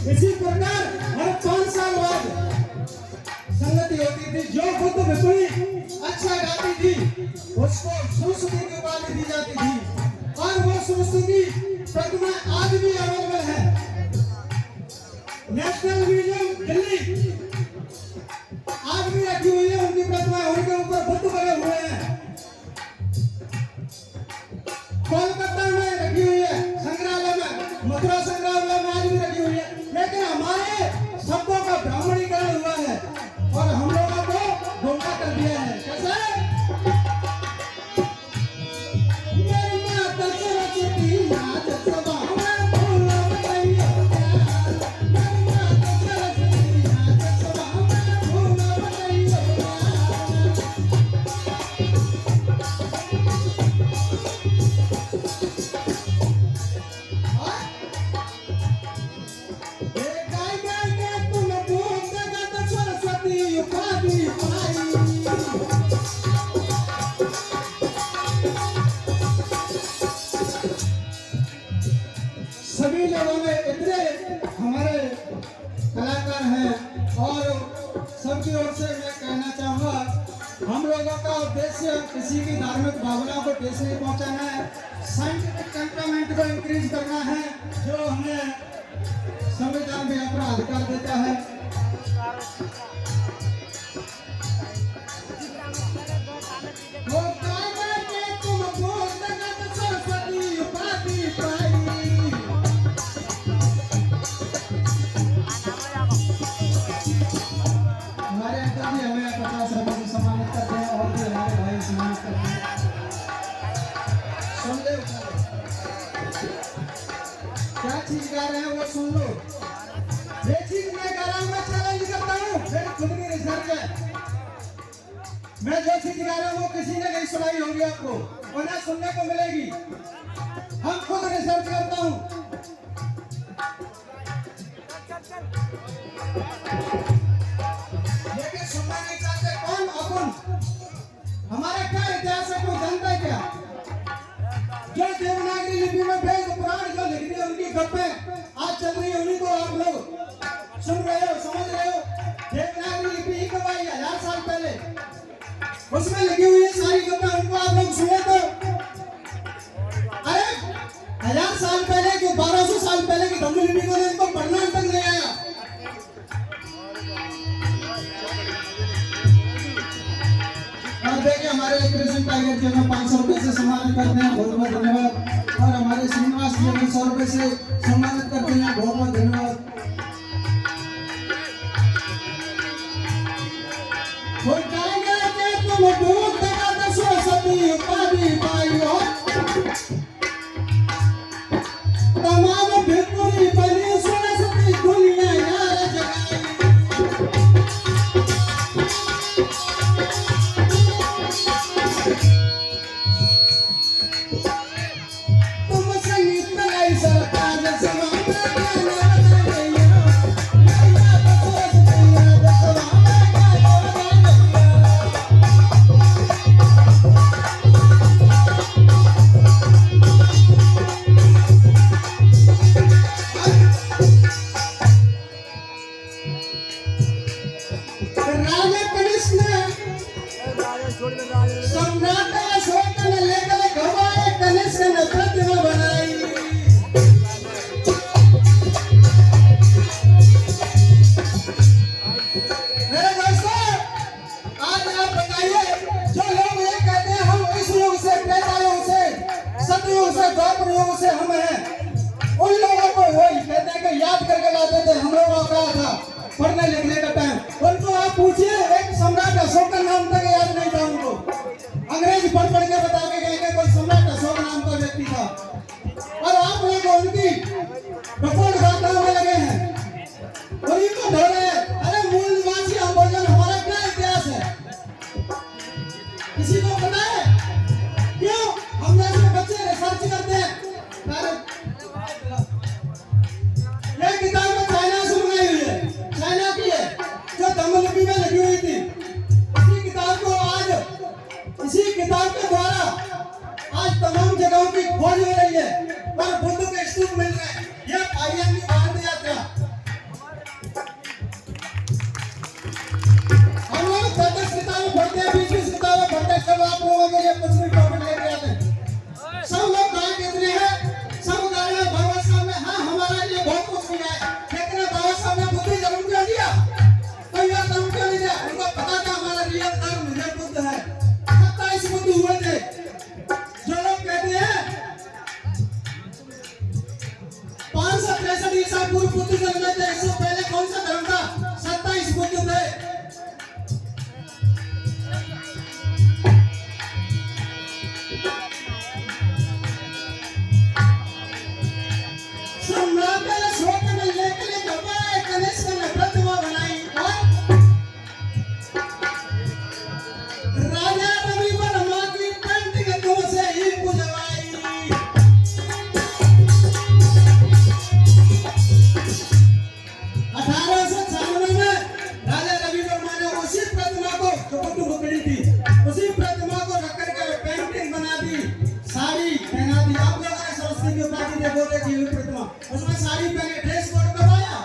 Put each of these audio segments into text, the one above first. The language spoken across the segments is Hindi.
इसी प्रकार हर 5 साल बाद संगति होती थी। जो खुद विपुली अच्छा गाती थी उसको सरस्वती की उपाधि दी जाती थी और वो सरस्वती प्रतिमा आज भी अवेलेबल है। नेशनल म्यूजियम दिल्ली आज भी रखी हुई है उनकी प्रतिमा, उनके ऊपर बुद्ध बने हुए हैं। कोलकाता में रखी हुई है, संग्रहालय में, मथुरा संग्रहालय में आज भी रखी हुई है। लेकिन हमारे शब्दों का ब्राह्मणीकरण हुआ है और हम लोगों को गुमराह कर दिया है। कैसे? मेरी माता सरस्वती आज सभा में भूला बताइए क्या? मेरी माता सरस्वती आज सभा में भूला बताइए क्या? सभी लोगों में इतने हमारे कलाकार हैं और सबकी ओर से मैं कहना चाहूँगा हम लोगों का उद्देश्य किसी की धार्मिक भावना को ठेस नहीं पहुँचाना है, साइंटिफिक टेम्परामेंट को इंक्रीज करना है जो हमें संविधान भी अपना अधिकार देता है। वो कायदे के तुम बोल जगत सरस्वती उपाधि पाई। हमारे अंकल जी हमें 50 रुपए से सम्मानित करते हैं और भी हमारे भाई सम्मानित करते हैं। सुन ले क्या चीज गा रहे हैं वो सुन लो। ये चीज मैं गा रहा हूँ, मैं चैलेंज करता हूँ, मेरी खुद की रिसर्च है। मैं जो चीज गा रहा हूँ वो किसी ने नहीं सुनाई होगी आपको और ना सुनने को मिलेगी। हम खुद रिसर्च करता हूँ। लेकिन सुनना नहीं चाहते कौन? अपन। हमारा क्या इतिहास है कोई जानता है क्या? जो देवनागरी लिपि में वेद पुराण जो लिख दिए उनकी गप्पें आज चल रही है, उन्हीं को आप लोग सुन रहे हो, समझ रहे हो। देवनागरी लिपि ही कब आई? 1000 साल पहले उसमें लगी हुई है सारी गप्पें, उनको आप लोग सुने तो अरे 1000 साल पहले जो 1200 साल पहले की धम्म लिपि को इनको पढ़ना तक नहीं आया। और देखिए हमारे कृष्ण टाइगर जी हमें 500 रुपए से सम्मानित करते हैं, बहुत बहुत धन्यवाद। और हमारे श्रीनिवास जी हमें 100 रुपए से सम्मानित करते हैं, बहुत बहुत धन्यवाद। तुम दूध जगत सरस्वती उपाधि पाई हो, तमाम भिखुरी बनी सरस्वती दुनिया यार जगाई। तुम संगीत लाई सरकार सभा में ऐसा पूर्व पुत्र जन्मे थे, इससे पहले कौन सा धर्म था? 27 बुद्ध थे। उसमें साड़ी पहने, ड्रेस कोड करवाया।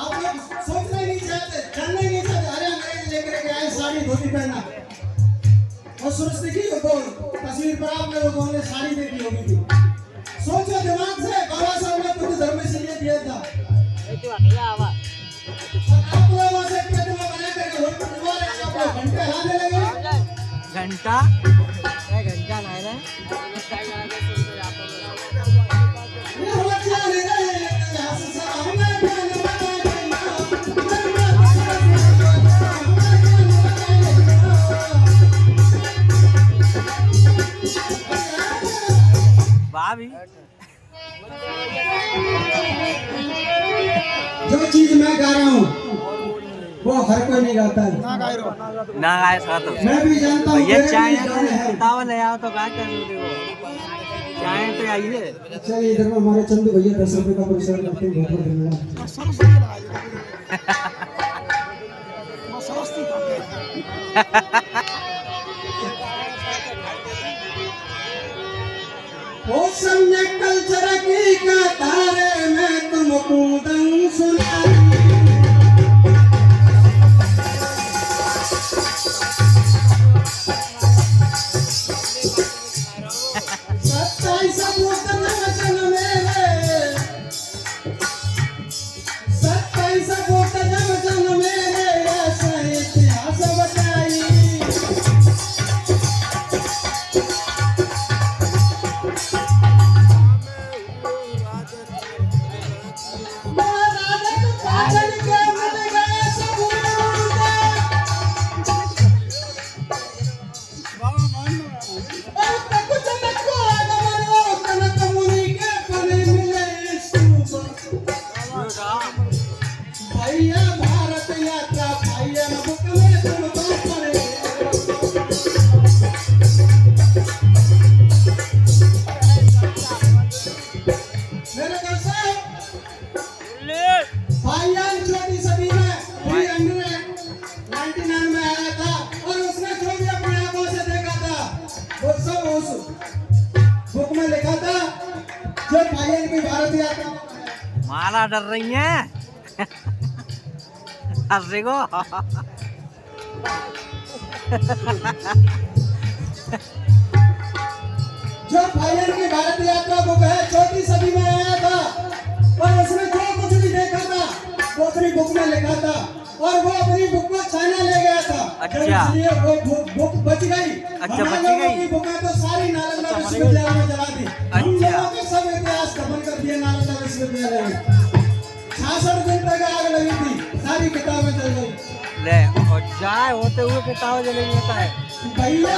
आप लोग सोचना ही नहीं चाहते, जानना ही नहीं चाहते। अरे अंग्रेज लेकर के आए, साड़ी धोती पहना। और सूरज देखी हो तो तस्वीर पर आप लोगों ने साड़ी देखी होगी थी। सोचो दिमाग से, बाबा साहब ने बुद्ध धर्म से ये दिया था। आप लोगों से प्रतिमा बना करके वोट प्रतिमा रहे, आप लोग घंटे हिलाने लगे। घंटा घंटा नहीं रहा भाभी। जो चीज मैं गा रहा हूँ वो हर कोई नहीं गाता है। ना गाए सा तो मैं भी जानता हूँ। ये चाय किताब ले आओ तो गा कर दो चाय तो आइए। अच्छा इधर में हमारे चंदू भैया 10 रुपए का पुरस्कार करते हैं। बहुत धन्यवाद। ओ सम्य कल्चर की कतारे में तुमको दंग सुनाई। माला डर रही है हंसे को। जो फाइनल की भारत यात्रा बुक है 4वीं सदी में आया था और उसने जो कुछ भी देखा था वो अपनी बुक में लिखा था और वो अपनी बुक को चाइना ले गया था। अच्छा। इसलिए वो बुक बच गई। अच्छा बच गई। की बुकें तो सारी नालंदा विश्वविद्यालय में जला दी। हम लोगों के सब इतिहास खत्म कर दिए नालंदा विश्वविद्यालय में। 66 दिन तक आग लगी थी, सारी किताबें जल गई। ले और जाए होते हुए किताबें जलेगी होता है भैया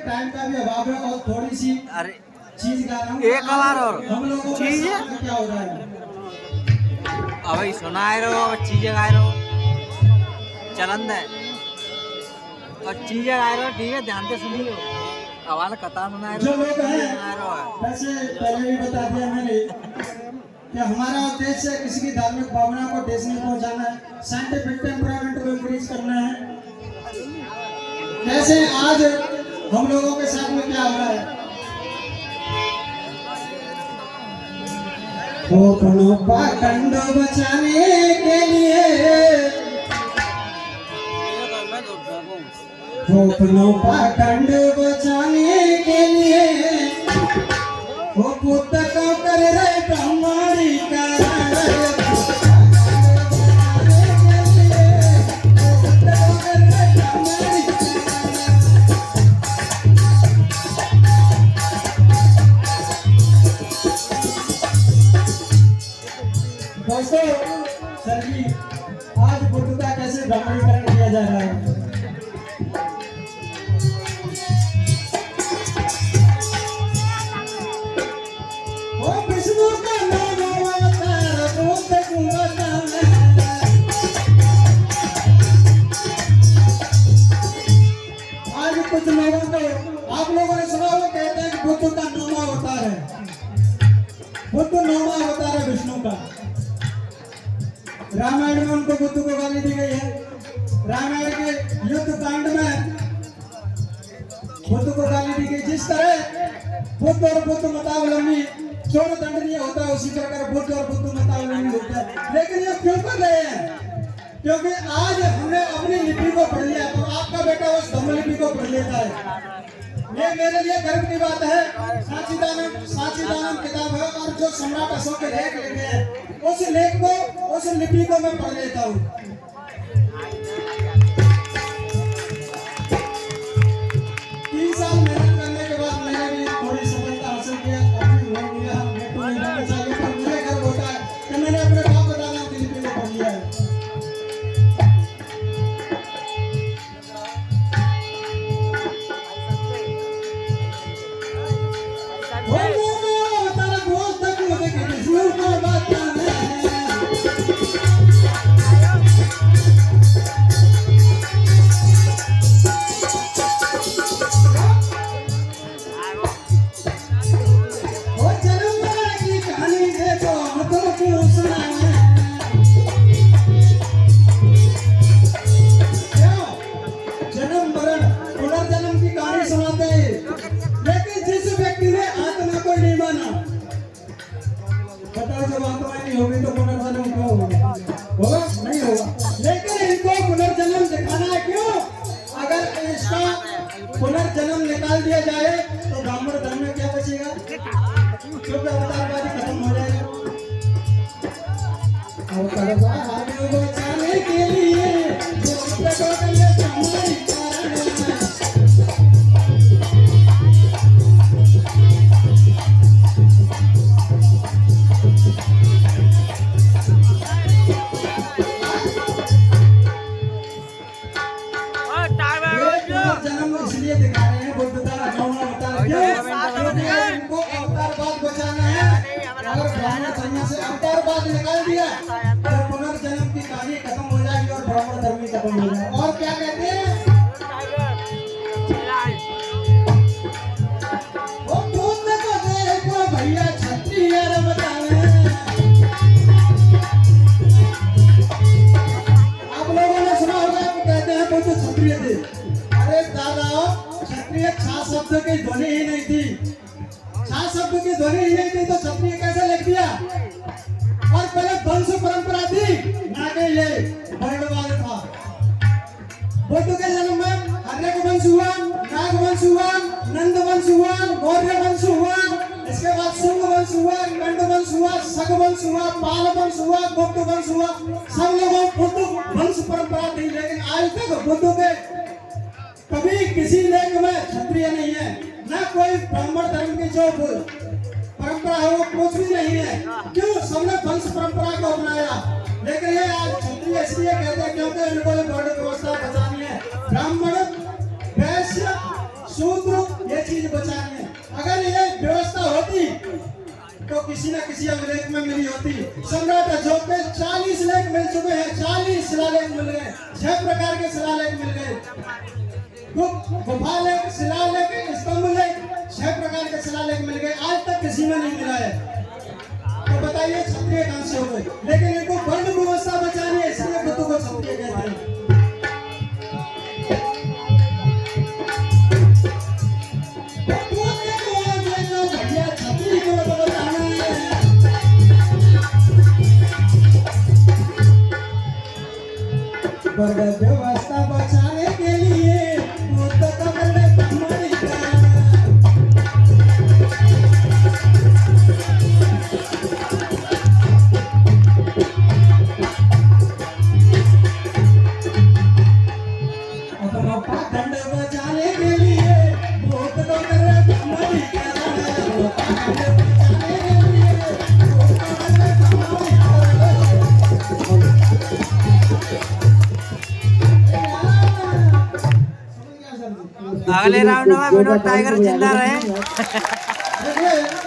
टाइम का भी अभाव है और थोड़ी सी अरे चीज गा रहा हूँ। एक बार और हम लोगों चीज क्या हो रहा है? अब सुनाए रहो चीजें गाए रहो चलन है और चीजें गाए रहो ठीक है ध्यान से सुनियो हवाला कथा सुनाए जो लोग हैं रहो। वैसे पहले भी बता दिया मैंने कि हमारा उद्देश्य किसी की धार्मिक भावना को ठेस नहीं पहुंचाना है, साइंटिफिक टेम्परामेंट को इंक्रीज करना है। ऐसे आज हम लोगों के साथ में क्या हो रहा है? अपनों पाखंड बचाने के लिए अपनों पाखंड बचाने के लिए वो पुत्र को कर रहे ब्रह्माणी का सर जी आज बुद्ध का कैसे ब्राह्मणीकरण किया जा रहा है? ओ विष्णु का नाम अवतार बुद्ध गुणगान आज कुछ लोगों को आप लोगों ने सुना होगा कहते हैं कि बुद्ध का नाम अवतार है। बुद्ध नौवां अवतार है विष्णु का। रामायण में उनको बुद्ध को गाली दी गई है। रामायण के युद्ध कांड में बुद्ध को गाली दी गई। जिस तरह बुद्ध और बुद्ध मतावलंबी चोर दंडनीय होता है उसी प्रकार बुद्ध और बुद्ध मतावलंबी होता है। लेकिन ये क्यों कर रहे हैं? क्योंकि आज हमने अपनी लिपि को पढ़ लिया तो आपका बेटा उस धम्म लिपि को पढ़ लेता है। ये मेरे लिए गर्व की बात है। साचीदानम किताब है और जो सम्राट अशोक के लेख लिखे हैं उस लेख को उस लिपि को मैं पढ़ लेता हूँ। 3 साल मेहनत करने के बाद मैंने भी थोड़ी सफलता हासिल किया। अभी नहीं मिला मैं तो नहीं बनना चाहिए पर मुझे गर्व होता है कि मैंने अपने बाप दादा की लिपि को पढ़ लिया है। पुनर्जन्म निकाल दिया जाए तो ब्राह्मण धर्म में क्या बचेगा? क्योंकि अवतारवादी खत्म हो जाएगा। अवतारवाद बचाने के लिए जन्म इसलिए दिखा रहे हैं बुद्ध का नौवां अवतार क्योंकि इनको अवतारवाद बचाना है। अगर ब्राह्मण धर्म से अवतारवाद निकाल दिया तो पुनर्जन्म की कहानी खत्म हो जाएगी और ब्राह्मण धर्म ही खत्म हो जाएगा। और क्या कहते हैं वो बुद्ध को देखो भैया क्षत्रिय बतावे। आप लोगों ने सुना होगा कि कहते हैं बुद्ध क्षत्रिय थे। अरे दादा क्षत्रिय छा शब्द की ध्वनि ही नहीं थी। छा शब्द की ध्वनि ही नहीं थी तो क्षत्रिय कैसे लिख दिया? और पहले वंश परंपरा थी ना कि ये वर्णवाद था। बुद्ध के जन्म में हर्यक वंश हुआ, नाग वंश हुआ, नंद वंश हुआ, मौर्य वंश हुआ, इसके बाद शुंग वंश हुआ, गंड वंश हुआ, शक वंश हुआ, पाल वंश हुआ, गुप्त वंश हुआ। सब लोगों बुद्ध वंश परंपरा थी। लेकिन आज तक बुद्ध के कभी किसी लेख में क्षत्रिय नहीं है, ना कोई ब्राह्मण धर्म की जो परंपरा है वो कुछ भी नहीं है। क्यों? सबने वंश परंपरा को अपनाया। लेकिन ये आज क्षत्रिय इसलिए कहते हैं क्योंकि इनको वर्ण व्यवस्था बचानी है। ब्राह्मण वैश्य शूद्र ये चीज बचानी है। अगर ये व्यवस्था होती तो किसी न किसी अभिलेख में मिली होती। सम्राट अशोक के 40 लेख मिल चुके हैं। 40 शिलालेख मिल गए। 6 प्रकार के शिलालेख मिल गए। गुफा लेख, शिलालेख, स्तंभ लेख, 6 प्रकार के शिलालेख मिल गए। आज तक किसी में नहीं मिला है। तो बताइए क्षत्रिय कहां से हो गए? लेकिन इनको वर्ण व्यवस्था बचानी है इसलिए बुद्ध को क्षत्रिय कहते हैं। वर्ग व्यवस्था बचाने के लिए बुद्ध का दंड बचाने के लिए बुद्ध को कर अगले राउंड में विनोद टाइगर जिंदा रहे। देखिए